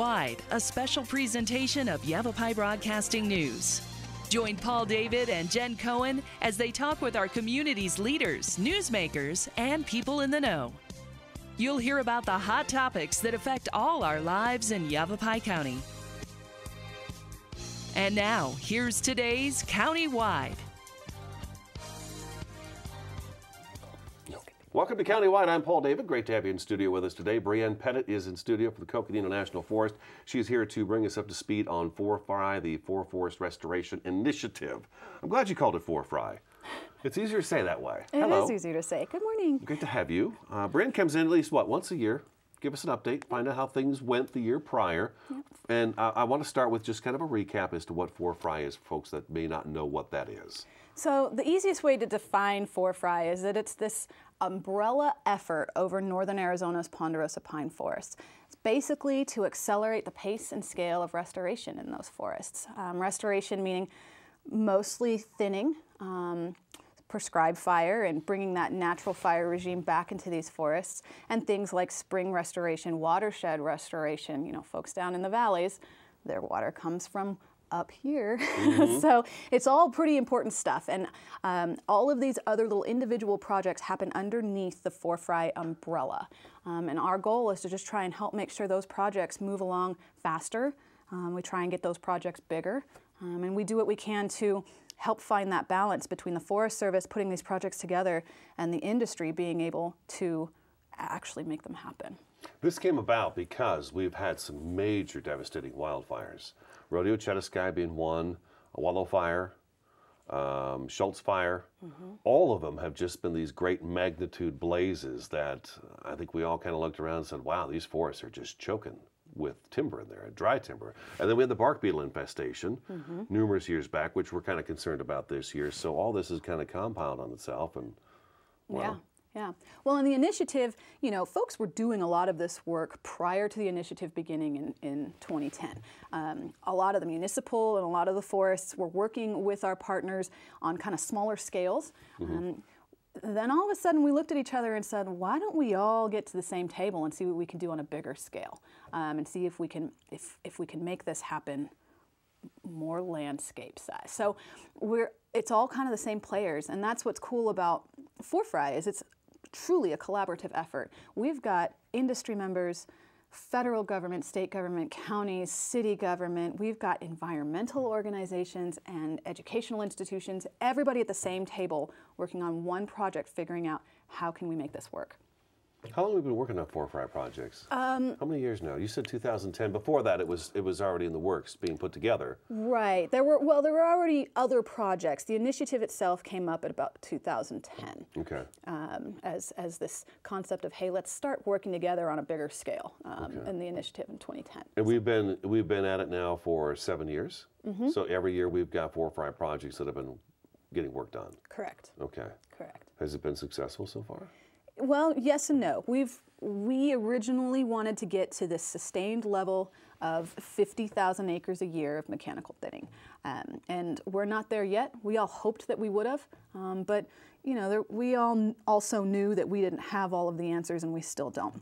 Wide, a special presentation of Yavapai Broadcasting News. Join Paul David and Jen Cohen as they talk with our community's leaders, newsmakers, and people in the know. You'll hear about the hot topics that affect all our lives in Yavapai County. And now, here's today's County-Wide. Welcome to County-Wide. I'm Paul David. Great to have you in studio with us today. Brienne Pettit is in studio for the Coconino National Forest. She's here to bring us up to speed on 4FRI, the Forest Restoration Initiative. I'm glad you called it 4FRI. It's easier to say that way. It is easier to say. Good morning. Great to have you. Brienne comes in at least, once a year. Give us an update, find out how things went the year prior. Yep. And I want to start with just kind of a recap as to what 4FRI is for folks that may not know what that is. So the easiest way to define 4FRI is that it's this umbrella effort over northern Arizona's ponderosa pine forests. It's basically to accelerate the pace and scale of restoration in those forests. Restoration meaning mostly thinning, prescribed fire and bringing that natural fire regime back into these forests, and things like spring restoration, watershed restoration. You know, folks down in the valleys, their water comes from up here. Mm-hmm. So it's all pretty important stuff. And all of these other little individual projects happen underneath the 4FRI umbrella. And our goal is to just try and help make sure those projects move along faster. We try and get those projects bigger. And we do what we can to help find that balance between the Forest Service putting these projects together and the industry being able to actually make them happen. This came about because we've had some major devastating wildfires. Rodeo Chetasky being one, a Wallow Fire, Schultz Fire. Mm-hmm. All of them have just been these great magnitude blazes that I think we all kind of looked around and said, wow, these forests are just choking with timber in there, dry timber. And then we had the bark beetle infestation numerous years back, which we're kind of concerned about this year. So all this is kind of compound on itself. And well, Yeah. Well, in the initiative, you know, folks were doing a lot of this work prior to the initiative beginning in 2010. A lot of the municipal and a lot of the forests were working with our partners on kind of smaller scales. Mm-hmm. Then all of a sudden we looked at each other and said, why don't we all get to the same table and see what we can do on a bigger scale, and see if we can make this happen more landscape size. So it's all kind of the same players, and that's what's cool about 4FRI is it's truly a collaborative effort. We've got industry members, federal government, state government, counties, city government. We've got environmental organizations and educational institutions, everybody at the same table working on one project, figuring out how can we make this work. How long have we been working on 4FRI projects? How many years now? You said 2010. Before that, it was already in the works, being put together. Right. There were already other projects. The initiative itself came up at about 2010. Okay. As this concept of, hey, let's start working together on a bigger scale. In the initiative in 2010. And we've been at it now for 7 years. Mm-hmm. So every year we've got 4FRI projects that have been getting work done. Correct. Okay. Correct. Has it been successful so far? Well, yes and no. We originally wanted to get to this sustained level of 50,000 acres a year of mechanical thinning, and we're not there yet. We all hoped that we would have, but you know, we all also knew that we didn't have all of the answers, and we still don't.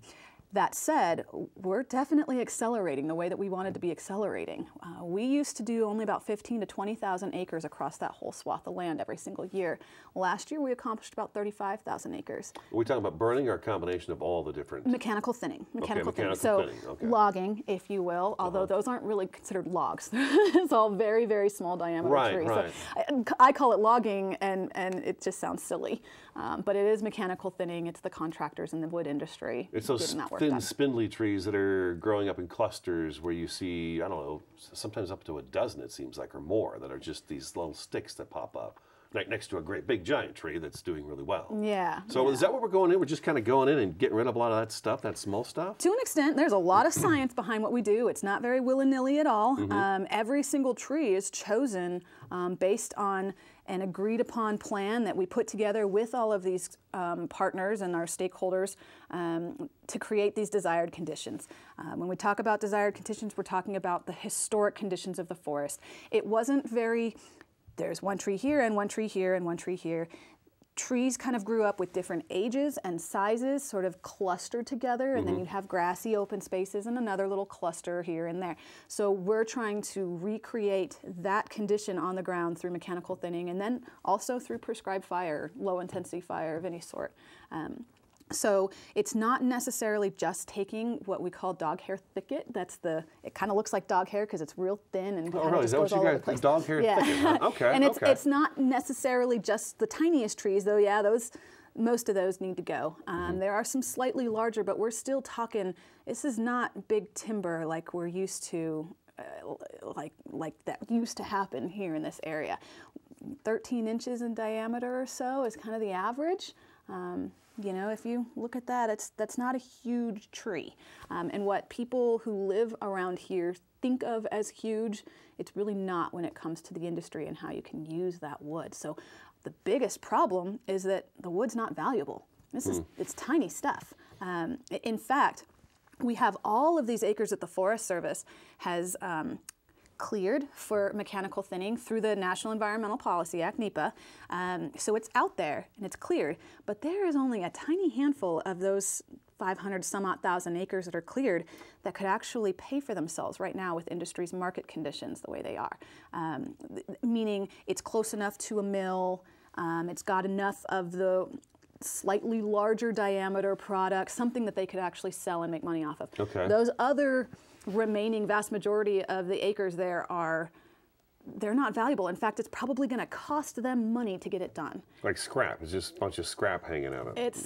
That said, we're definitely accelerating the way that we wanted to be accelerating. We used to do only about 15 to 20,000 acres across that whole swath of land every single year. Last year, we accomplished about 35,000 acres. Are we talking about burning or a combination of all the different? Mechanical thinning. Mechanical thinning. Okay. Logging, if you will, although those aren't really considered logs. It's all very, very small diameter trees. Right. So I call it logging, and it just sounds silly. But it is mechanical thinning. It's the contractors in the wood industry. It's those thin, spindly trees that are growing up in clusters where you see, I don't know, sometimes up to a dozen, it seems like, or more, that are just these little sticks that pop up. Right next to a great big giant tree that's doing really well. Yeah. So is that what we're going in? We're just kind of going in and getting rid of a lot of that stuff, that small stuff? To an extent, there's a lot of science behind what we do. It's not very willy-nilly at all. Mm-hmm. Every single tree is chosen based on an agreed upon plan that we put together with all of these partners and our stakeholders to create these desired conditions. When we talk about desired conditions, we're talking about the historic conditions of the forest. It wasn't very, there's one tree here and one tree here and one tree here. trees kind of grew up with different ages and sizes sort of clustered together, and then you'd have grassy open spaces and another little cluster here and there. So we're trying to recreate that condition on the ground through mechanical thinning, and then also through prescribed fire, low intensity fire of any sort. So it's not necessarily just taking what we call dog hair thicket. It kind of looks like dog hair because it's real thin and kind of just goes all over the place. Dog hair thicket, huh? Okay, and it's not necessarily just the tiniest trees, though. Yeah, most of those need to go. There are some slightly larger, but we're still talking. This is not big timber like we're used to, like that used to happen here in this area. 13 inches in diameter or so is kind of the average. You know, if you look at that, that's not a huge tree. And what people who live around here think of as huge, it's really not when it comes to the industry and how you can use that wood. So the biggest problem is that the wood's not valuable. It's tiny stuff. In fact, we have all of these acres that the Forest Service has cleared for mechanical thinning through the National Environmental Policy Act, NEPA. So it's out there and it's cleared, but there is only a tiny handful of those 500 some odd thousand acres that are cleared that could actually pay for themselves right now with industry's market conditions the way they are. Meaning it's close enough to a mill, it's got enough of the slightly larger diameter product, something that they could actually sell and make money off of. Okay. Those other remaining vast majority of the acres there they're not valuable. In fact, it's probably going to cost them money to get it done. Like scrap. It's just a bunch of scrap hanging out of it.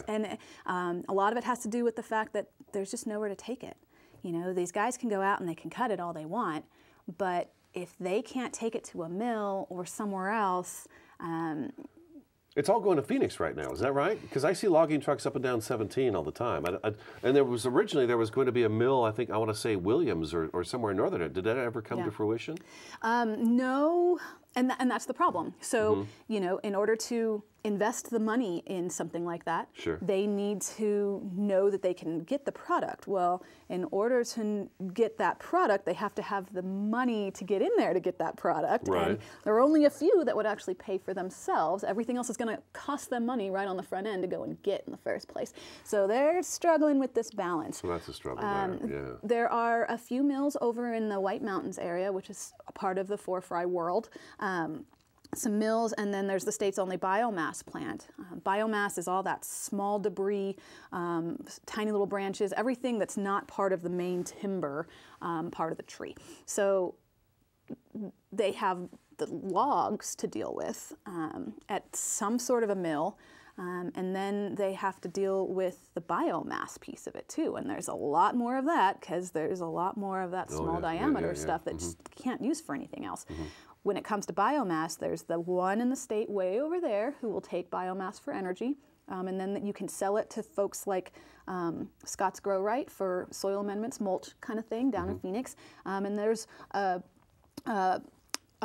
And a lot of it has to do with the fact that there's just nowhere to take it. You know, these guys can go out and they can cut it all they want, but if they can't take it to a mill or somewhere else, it's all going to Phoenix right now, is that right? Because I see logging trucks up and down 17 all the time. And there was going to be a mill, I think, I want to say Williams or somewhere northern. Did that ever come to fruition? No, and that's the problem. So, you know, in order to invest the money in something like that, they need to know that they can get the product. Well, in order to get that product, they have to have the money to get in there to get that product. Right. And there are only a few that would actually pay for themselves. Everything else is going to cost them money right on the front end to go and get in the first place. So they're struggling with this balance. So that's a struggle there, yeah. There are a few mills over in the White Mountains area, which is a part of the four-fry world. Some mills, and then there's the state's only biomass plant. Biomass is all that small debris, tiny little branches, everything that's not part of the main timber part of the tree. So they have the logs to deal with at some sort of a mill, and then they have to deal with the biomass piece of it too. And there's a lot more of that because there's a lot more of that small diameter stuff that just can't use for anything else. When it comes to biomass, there's the one in the state way over there who will take biomass for energy, and then you can sell it to folks like Scott's Grow Right for soil amendments, mulch kind of thing down in Phoenix. And there's a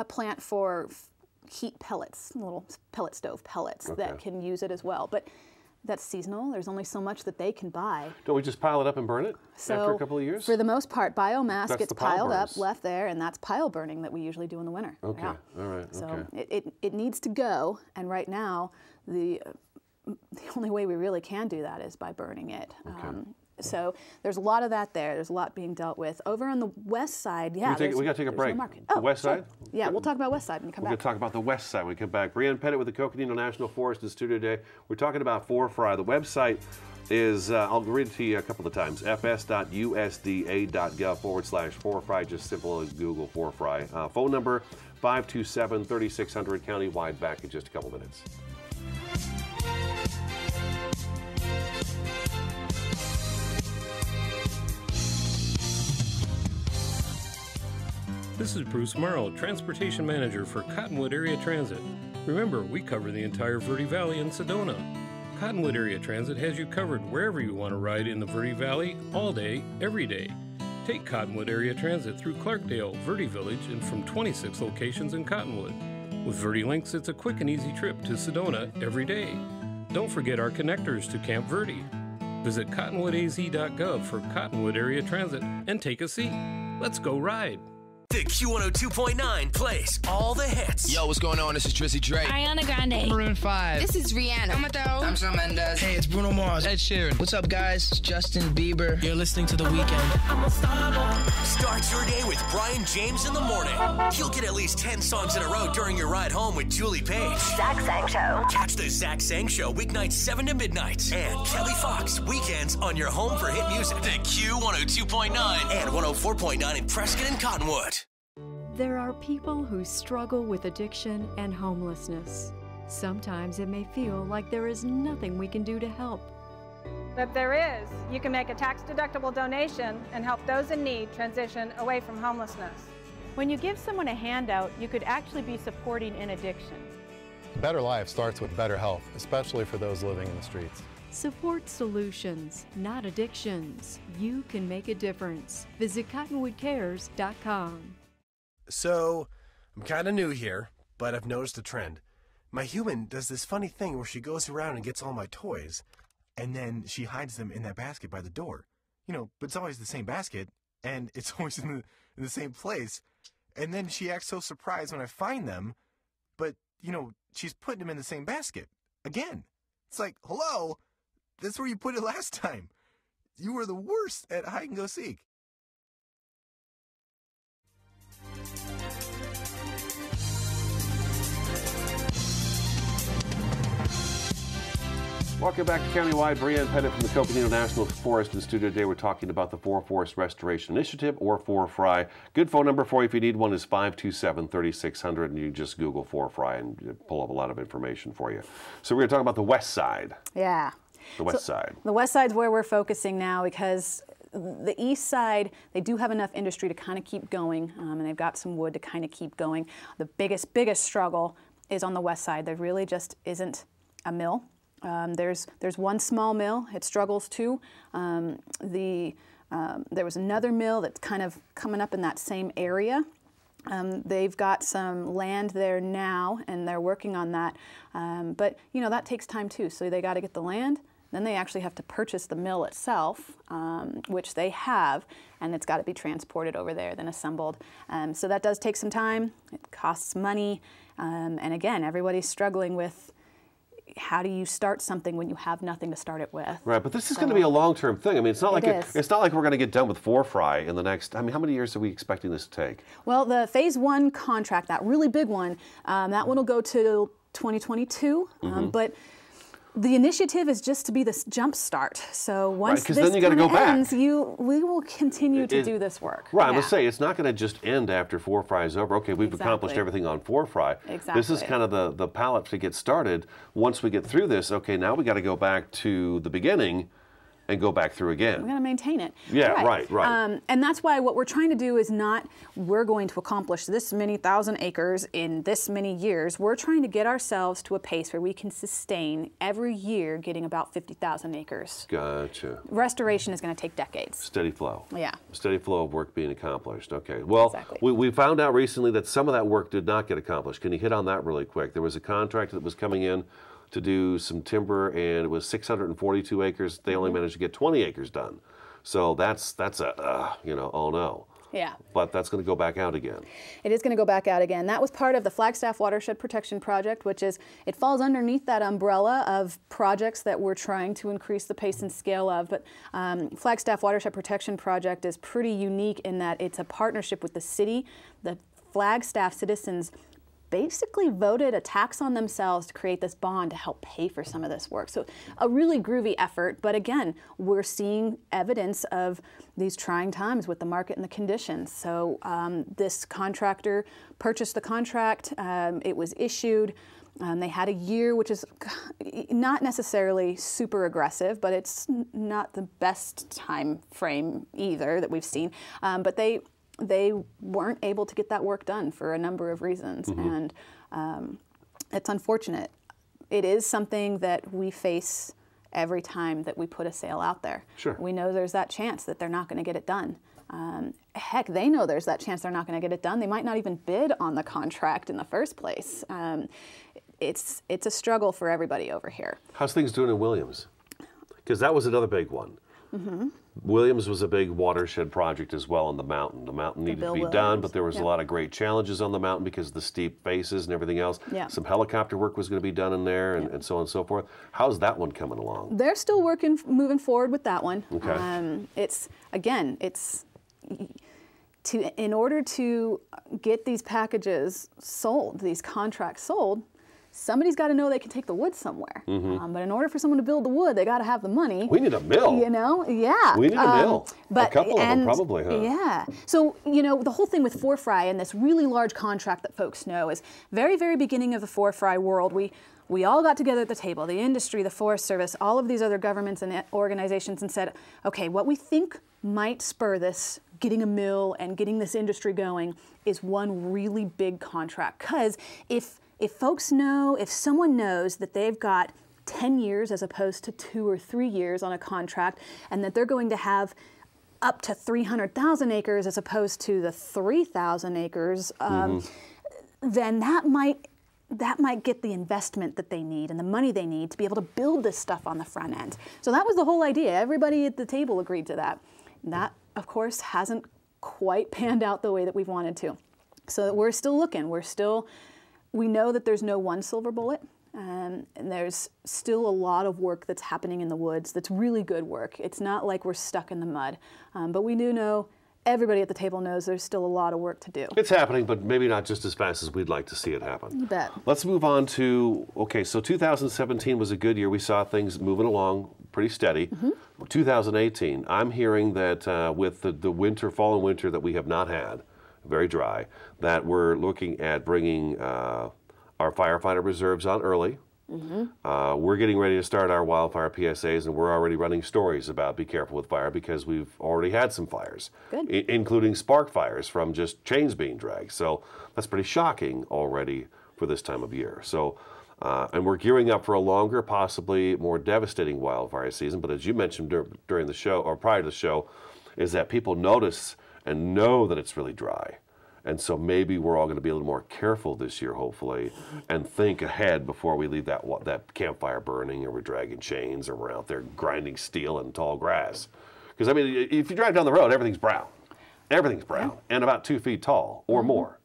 plant for heat pellets, little pellet stove pellets that can use it as well. But that's seasonal. There's only so much that they can buy. Don't we just pile it up and burn it after a couple of years? For the most part, biomass gets piled up, left there, and that's pile burning that we usually do in the winter. Okay, all right, So it needs to go, and right now, the only way we really can do that is by burning it. So there's a lot of that there. There's a lot being dealt with. Over on the west side, we got to take a break. The west side? Yeah, we'll talk about west side when we come back. We're going to talk about the west side when we come back. Brienne Pettit with the Coconino National Forest in the studio today. We're talking about four-fry. The website is, I'll read it to you a couple of times, fs.usda.gov/four-fry. Just simple as Google four-fry. Phone number 527-3600 countywide. Back in just a couple minutes. This is Bruce Morrow, Transportation Manager for Cottonwood Area Transit. Remember, we cover the entire Verde Valley and Sedona. Cottonwood Area Transit has you covered wherever you want to ride in the Verde Valley, all day, every day. Take Cottonwood Area Transit through Clarkdale, Verde Village, and from 26 locations in Cottonwood. With Verde Links, it's a quick and easy trip to Sedona every day. Don't forget our connectors to Camp Verde. Visit cottonwoodaz.gov for Cottonwood Area Transit and take a seat. Let's go ride. The Q102.9 plays all the hits. Yo, what's going on? This is Drizzy Drake. Ariana Grande. Maroon 5. This is Rihanna. I'm Shawn Mendes. Hey, it's Bruno Mars. Ed Sheeran. What's up, guys? It's Justin Bieber. You're listening to The Weeknd. Start your day with Brian James in the morning. You'll get at least 10 songs in a row during your ride home with Julie Page. Zach Sang Show. Catch the Zach Sang Show weeknights 7 to midnight. And Kelly Fox weekends on your home for hit music. The Q102.9 and 104.9 in Prescott and Cottonwood. There are people who struggle with addiction and homelessness. Sometimes it may feel like there is nothing we can do to help. But there is. You can make a tax-deductible donation and help those in need transition away from homelessness. When you give someone a handout, you could actually be supporting an addiction. A better life starts with better health, especially for those living in the streets. Support solutions, not addictions. You can make a difference. Visit cottonwoodcares.com. So, I'm kind of new here, but I've noticed a trend. My human does this funny thing where she goes around and gets all my toys, and then she hides them in that basket by the door. You know, but it's always the same basket, and it's always in the same place. And then she acts so surprised when I find them, but, you know, she's putting them in the same basket. Again. It's like, hello, that's where you put it last time. You were the worst at hide and go seek. Welcome back to Countywide. Brienne, Pettit from the Coconino National Forest in studio today. We're talking about the Forest Restoration Initiative, or 4FRI. Good phone number for you if you need one is 527-3600, and you just Google 4FRI and pull up a lot of information for you. So we're going to talk about the west side. Yeah. The west side. The west side's where we're focusing now because the east side, they do have enough industry to kind of keep going, and they've got some wood to kind of keep going. The biggest struggle is on the west side. There really just isn't a mill. There's one small mill. It struggles too. There was another mill that's kind of coming up in that same area. They've got some land there now, and they're working on that. But you know, that takes time too. So they got to get the land. Then they actually have to purchase the mill itself, which they have, and it's got to be transported over there, then assembled. So that does take some time. It costs money, and again, everybody's struggling with how do you start something when you have nothing to start it with? Right, but this is going to be a long-term thing. I mean, it's not like it's not like we're going to get done with 4FRI in the next. I mean, how many years are we expecting this to take? Well, the Phase 1 contract, that really big one, that one will go to 2022. But the initiative is just to be this jump start. So once this then you gotta go ends, back. we will continue to do this work. Right, I would say it's not going to just end after 4FRI is over. Okay, we've accomplished everything on 4FRI. Exactly. This is kind of the palette to get started. Once we get through this, okay, now we got to go back to the beginning and go back through again. We're going to maintain it. Yeah, right. And that's why what we're trying to do is not, we're going to accomplish this many thousand acres in this many years. We're trying to get ourselves to a pace where we can sustain every year getting about 50,000 acres. Gotcha. Restoration is going to take decades. Steady flow. Yeah. Steady flow of work being accomplished. Okay. Well, we found out recently that some of that work did not get accomplished. Can you hit on that really quick? There was a contract that was coming in to do some timber, and it was 642 acres. They only managed to get 20 acres done. So that's a, you know, oh no. Yeah. But that's going to go back out again. It is going to go back out again. That was part of the Flagstaff Watershed Protection Project, which is, it falls underneath that umbrella of projects that we're trying to increase the pace and scale of. But Flagstaff Watershed Protection Project is pretty unique in that it's a partnership with the city. The Flagstaff citizens basically voted a tax on themselves to create this bond to help pay for some of this work. So a really groovy effort, but again, we're seeing evidence of these trying times with the market and the conditions. So this contractor purchased the contract, it was issued, they had a year, which is not necessarily super aggressive, but it's not the best time frame either that we've seen, but they weren't able to get that work done for a number of reasons, and it's unfortunate. It is something that we face every time that we put a sale out there. Sure. We know there's that chance that they're not going to get it done. Heck, they know there's that chance they're not going to get it done. They might not even bid on the contract in the first place. It's a struggle for everybody over here. How's things doing in Williams? Because that was another big one. Williams was a big watershed project as well on the mountain. The mountain needed to be done, but there was a lot of great challenges on the mountain because of the steep faces and everything else. Some helicopter work was going to be done in there and so on and so forth. How's that one coming along? They're still moving forward with that one. Okay. In order to get these packages sold, these contracts sold, somebody's got to know they can take the wood somewhere. But in order for someone to build the wood, they got to have the money. We need a mill. You know, yeah. We need a mill. But, a couple of them probably, huh? Yeah. So, you know, the whole thing with 4Fry and this really large contract that folks know is very, very beginning of the 4Fry world. We all got together at the table, the industry, the Forest Service, all of these other governments and organizations, and said, okay, what we think might spur this, getting a mill and getting this industry going, is one really big contract. Because if folks know, if someone knows that they've got 10 years as opposed to 2 or 3 years on a contract, and that they're going to have up to 300,000 acres as opposed to the 3,000 acres, then that might get the investment that they need and the money they need to be able to build this stuff on the front end. So that was the whole idea. Everybody at the table agreed to that. And that, of course, hasn't quite panned out the way that we've wanted to. So we're still looking. We know that there's no one silver bullet, and there's still a lot of work that's happening in the woods that's really good work. It's not like we're stuck in the mud, but we do know, everybody at the table knows there's still a lot of work to do. It's happening, but maybe not just as fast as we'd like to see it happen. You bet. Let's move on to, okay, so 2017 was a good year. We saw things moving along pretty steady. 2018, I'm hearing that with the fall and winter that we have not had, very dry, that we're looking at bringing our firefighter reserves on early. We're getting ready to start our wildfire PSAs, and we're already running stories about be careful with fire because we've already had some fires, including spark fires from just chains being dragged. So that's pretty shocking already for this time of year. So, and we're gearing up for a longer, possibly more devastating wildfire season. But as you mentioned during the show, or prior to the show, is that people notice and know that it's really dry. And so maybe we're all going to be a little more careful this year, hopefully, and think ahead before we leave that campfire burning, or we're dragging chains, or we're out there grinding steel in tall grass. Because, I mean, if you drive down the road, everything's brown. Everything's brown, and about 2 feet tall or more.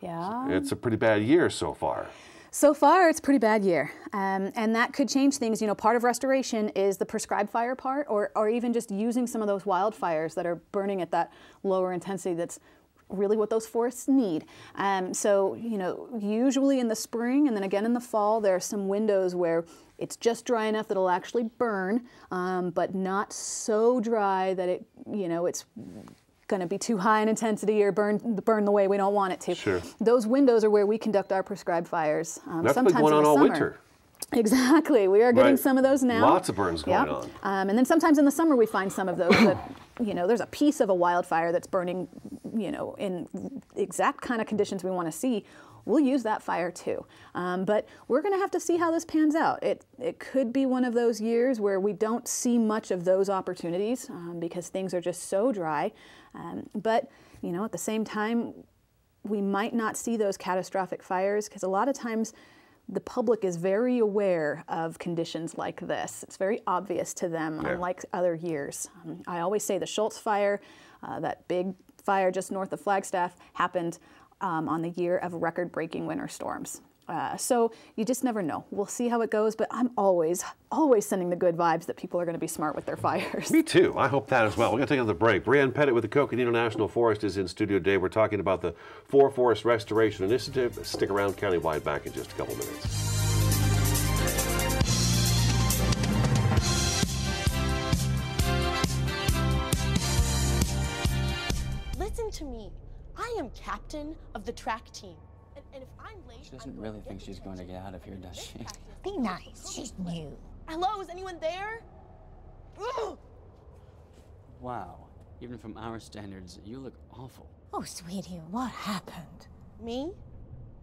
Yeah. It's a pretty bad year so far. So far, it's a pretty bad year, and that could change things. You know, part of restoration is the prescribed fire part, or even just using some of those wildfires that are burning at that lower intensity. That's really what those forests need. So, you know, usually in the spring and then again in the fall, there are some windows where it's just dry enough that it'll actually burn, but not so dry that it, you know, it's going to be too high in intensity or burn the way we don't want it to. Sure. Those windows are where we conduct our prescribed fires. That's sometimes been going on all winter. Exactly. We are getting some of those now. Lots of burns going on. And then sometimes in the summer we find some of those that, you know, there's a piece of a wildfire that's burning, you know, in exact kind of conditions we want to see. We'll use that fire too. But we're going to have to see how this pans out. It could be one of those years where we don't see much of those opportunities because things are just so dry. But, you know, at the same time, we might not see those catastrophic fires because a lot of times the public is very aware of conditions like this. It's very obvious to them, unlike other years. I always say the Schultz fire, that big fire just north of Flagstaff, happened on the year of record-breaking winter storms. So you just never know. We'll see how it goes, but I'm always sending the good vibes that people are going to be smart with their fires. Me too. I hope that as well. We're going to take another break. Brienne Pettit with the Coconino National Forest is in studio today. We're talking about the Forest Restoration Initiative. Stick around, countywide, back in just a couple minutes. Listen to me. I am captain of the track team. And if I'm late, she doesn't really think she's going to get out of here, does she? Be nice. She's new. Hello, is anyone there? Ugh! Wow. Even from our standards, you look awful. Oh, sweetie, what happened? Me?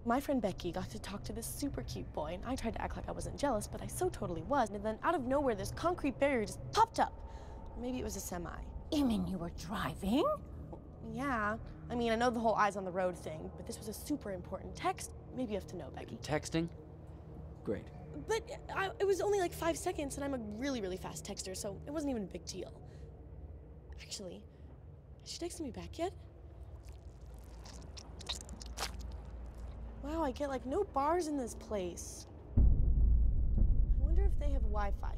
My friend Becky got to talk to this super cute boy, and I tried to act like I wasn't jealous, but I so totally was. And then out of nowhere, this concrete barrier just popped up. Maybe it was a semi. You mean you were driving? Yeah. I mean, I know the whole eyes on the road thing, but this was a super important text. Maybe you have to know, Becky. Texting? Great. But it was only like 5 seconds, and I'm a really, really fast texter, so it wasn't even a big deal. Actually, has she texted me back yet? Wow, I get like no bars in this place. I wonder if they have Wi-Fi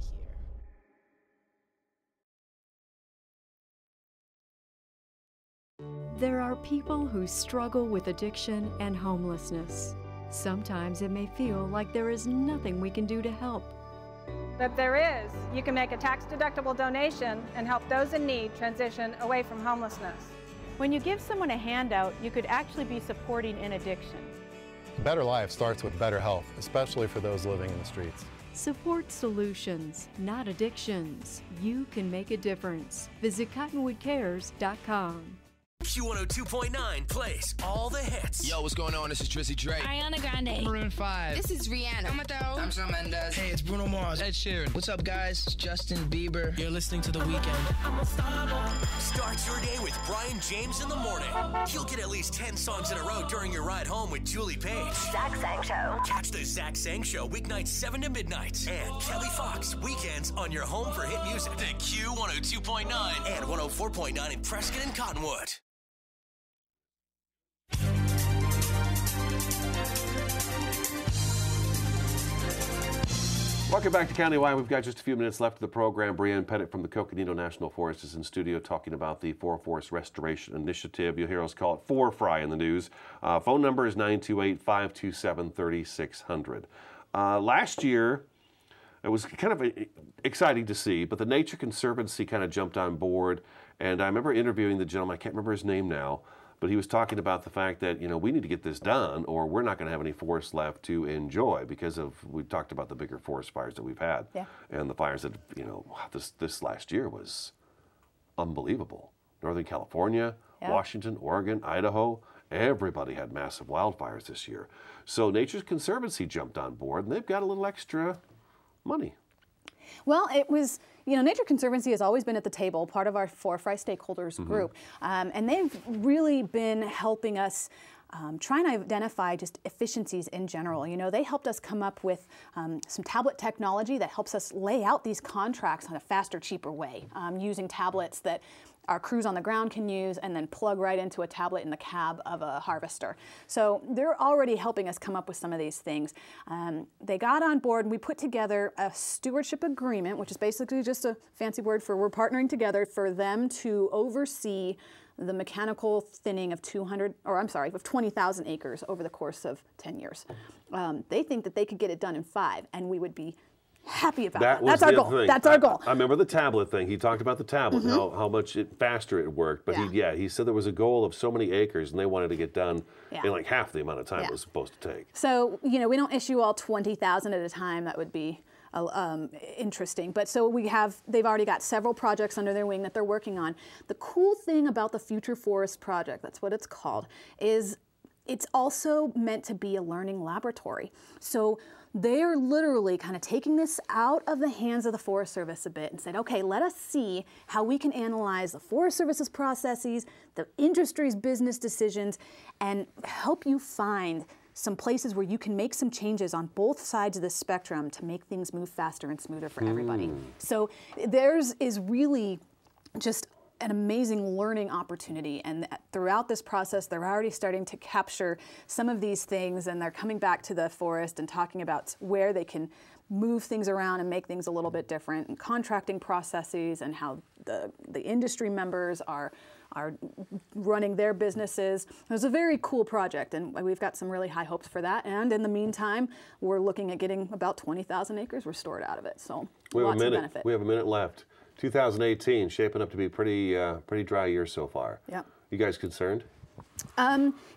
here. There are people who struggle with addiction and homelessness. Sometimes it may feel like there is nothing we can do to help. But there is. You can make a tax-deductible donation and help those in need transition away from homelessness. When you give someone a handout, you could actually be supporting an addiction. A better life starts with better health, especially for those living in the streets. Support solutions, not addictions. You can make a difference. Visit cottonwoodcares.com. Q102.9 plays all the hits. Yo, what's going on? This is Drizzy Drake. Ariana Grande. Maroon 5. This is Rihanna. I'm Shawn Mendes. Hey, it's Bruno Mars. Ed Sheeran. What's up, guys? It's Justin Bieber. You're listening to The Weeknd. Start your day with Brian James in the morning. He'll get at least 10 songs in a row during your ride home with Julie Page. Zach Sang Show. Catch the Zach Sang Show weeknights 7 to midnight. And Kelly Fox weekends on your home for hit music. The Q102.9 and 104.9 in Prescott and Cottonwood. Welcome back to Countywide. We've got just a few minutes left of the program. Brienne Pettit from the Coconino National Forest is in studio talking about the Forest Restoration Initiative. You'll hear us call it 4 Fry in the news. Phone number is 928-527-3600. Last year, it was kind of exciting to see, but the Nature Conservancy kind of jumped on board. And I remember interviewing the gentleman, I can't remember his name now, but he was talking about the fact that, we need to get this done or we're not going to have any forests left to enjoy because we talked about the bigger forest fires that we've had. Yeah. And the fires that, this last year was unbelievable. Northern California, yeah. Washington, Oregon, Idaho, everybody had massive wildfires this year. So Nature's Conservancy jumped on board and they've got a little extra money. Well, it was, Nature Conservancy has always been at the table, part of our 4 Fry stakeholders group, and they've really been helping us try and identify just efficiencies in general. They helped us come up with some tablet technology that helps us lay out these contracts in a faster, cheaper way, using tablets that our crews on the ground can use and then plug right into a tablet in the cab of a harvester. So they're already helping us come up with some of these things. They got on board and we put together a stewardship agreement, which is basically just a fancy word for we're partnering together for them to oversee the mechanical thinning of 20,000 acres over the course of 10 years. They think that they could get it done in 5, and we would be happy about that. That's our goal. That's our goal. I remember the tablet thing. He talked about the tablet and how much faster it worked. But he said there was a goal of so many acres and they wanted to get done in like half the amount of time it was supposed to take. So, we don't issue all 20,000 at a time. That would be interesting. But so they've already got several projects under their wing that they're working on. The cool thing about the Future Forest Project, that's what it's called, is it's also meant to be a learning laboratory. So they are literally kind of taking this out of the hands of the Forest Service a bit and said, okay, let us see how we can analyze the Forest Service's processes, the industry's business decisions, and help you find some places where you can make some changes on both sides of the spectrum to make things move faster and smoother for everybody. So theirs is really just an amazing learning opportunity, and throughout this process they're already starting to capture some of these things, and they're coming back to the forest and talking about where they can move things around and make things a little bit different, and contracting processes and how the industry members are running their businesses. It was a very cool project, and we've got some really high hopes for that. And in the meantime, we're looking at getting about 20,000 acres restored out of it. So lots of benefit. We have a minute left. 2018 shaping up to be pretty dry year so far. Yeah. You guys concerned?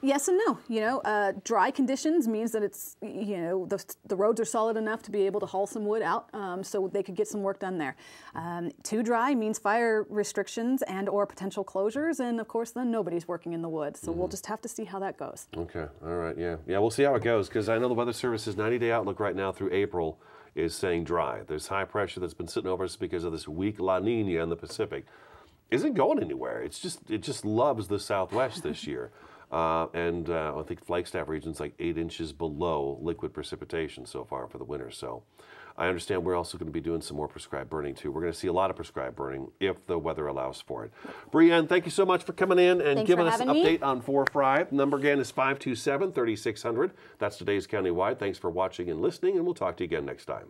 Yes and no. Dry conditions means that it's, the roads are solid enough to be able to haul some wood out, so they could get some work done there. Too dry means fire restrictions and or potential closures, and of course then nobody's working in the woods. So we'll just have to see how that goes. Okay, all right, yeah, we'll see how it goes, because I know the Weather Service's 90-day outlook right now through April is saying dry. There's high pressure that's been sitting over us because of this weak La Nina in the Pacific. Isn't going anywhere. It just loves the Southwest this year. I think Flagstaff region's like 8 inches below liquid precipitation so far for the winter. So I understand we're also going to be doing some more prescribed burning too. We're going to see a lot of prescribed burning if the weather allows for it. Brienne, thank you so much for coming in and giving us an update on 4 Fry. The number again is 527-3600. That's today's Countywide. Thanks for watching and listening, and we'll talk to you again next time.